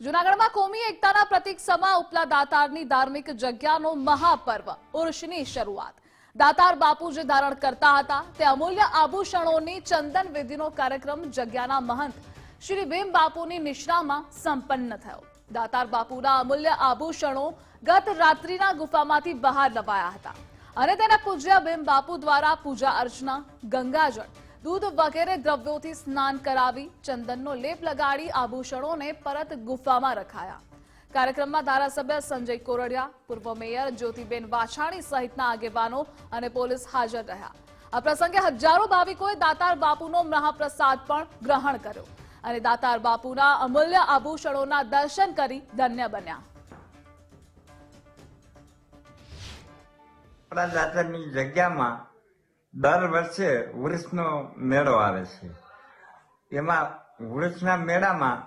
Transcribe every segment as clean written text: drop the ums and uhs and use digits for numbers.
જૂનાગઢમાં કોમી એકતાના પ્રતીક સમા ઉપલા દાતારની ધાર્મિક જગ્યાનો મહાપર્વ ઉર્ષની શરૂઆત। દાતાર બાપુ જે ધારણ કરતા હતા તે અમૂલ્ય આભૂષણોની ચંદન વિધિનો કાર્યક્રમ જગ્યાના મહંત શ્રી ભીમ બાપુની નિશ્રામાં સંપન્ન થયો। દાતાર બાપુના અમૂલ્ય આભૂષણો ગત રાત્રિના ગુફામાંથી બહાર લવાયા હતા અને તેના પૂજ્ય ભીમ બાપુ દ્વારા પૂજા અર્ચના, ગંગાજળ, दूध वगैरह द्रव्यों स्नान करावी चंदननो लेप लगाड़ी आभूषणों परत गुफा में रखाया। कार्यक्रम में धारासभ्य संजय कोरडिया, पूर्व मेयर ज्योतिबेन वाछाणी सहितना आगेवानो अने पोलीस हाजर रह्या। आ प्रसंगे हजारों भाविकोए दातार बापूनो महाप्रसाद पण ग्रहण कर्यो अने दातार बापूना अमूल्य आभूषणोना दर्शन करी धन्य बन्या। દાતારની જગ્યામાં દર વર્ષે વૃક્ષનો મેળો આવે છે। એમાં વૃક્ષના મેળામાં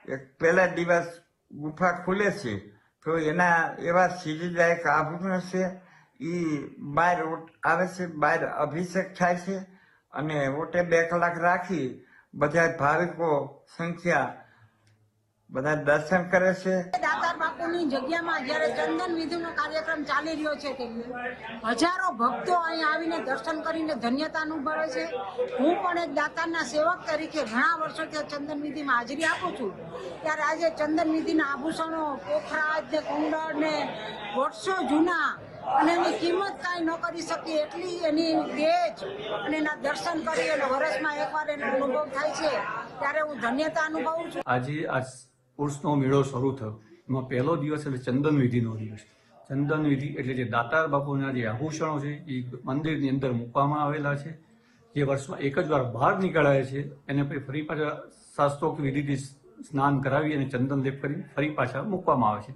એક પહેલા દિવસ ગુફા ખુલે છે તો એના એવા સિદ્ધિદાયક આભૂષણ છે એ બહાર આવે છે, બહાર અભિષેક થાય છે અને ઓટે 2 કલાક રાખી બધા ભાવિકો સંખ્યા બધા દર્શન કરે છે। દાતાર બાપુની જગ્યામાં જ્યારે ચંદન વિધિનો કાર્યક્રમ ચાલી રહ્યો છે તે હજારો ભક્તો અહીં આવીને દર્શન કરીને ધન્યતા અનુભવે છે। હું પણ એક દાતારના સેવક તરીકે ઘણા વર્ષોથી ચંદન વિધિમાં હાજરી આપું છું, ત્યારે આજે ચંદન વિધિના આભૂષણો, પોખરાજ ને કુંડળ ને વર્ષો જૂના અને એની કિંમત કાંઈ ન કરી શકીએ એટલી એની દેજ અને એના દર્શન કરી અને વર્ષમાં એકવાર એનો અનુભવ થાય છે, ત્યારે હું ધન્યતા અનુભવું છું। આજે આ ઉર્સનો મેળો શરૂ થયો, એમાં પહેલો દિવસ એટલે ચંદન વિધિનો દિવસ। ચંદન વિધિ એટલે જે દાતાર બાપુના જે આભૂષણો છે એ મંદિરની અંદર મૂકવામાં આવેલા છે, જે વર્ષમાં એક જ વાર બહાર નીકળાય છે, એને પછી ફરી પાછા શાસ્ત્રોક્ત વિધિથી સ્નાન કરાવી અને ચંદન લેપ કરી ફરી પાછા મૂકવામાં આવે છે।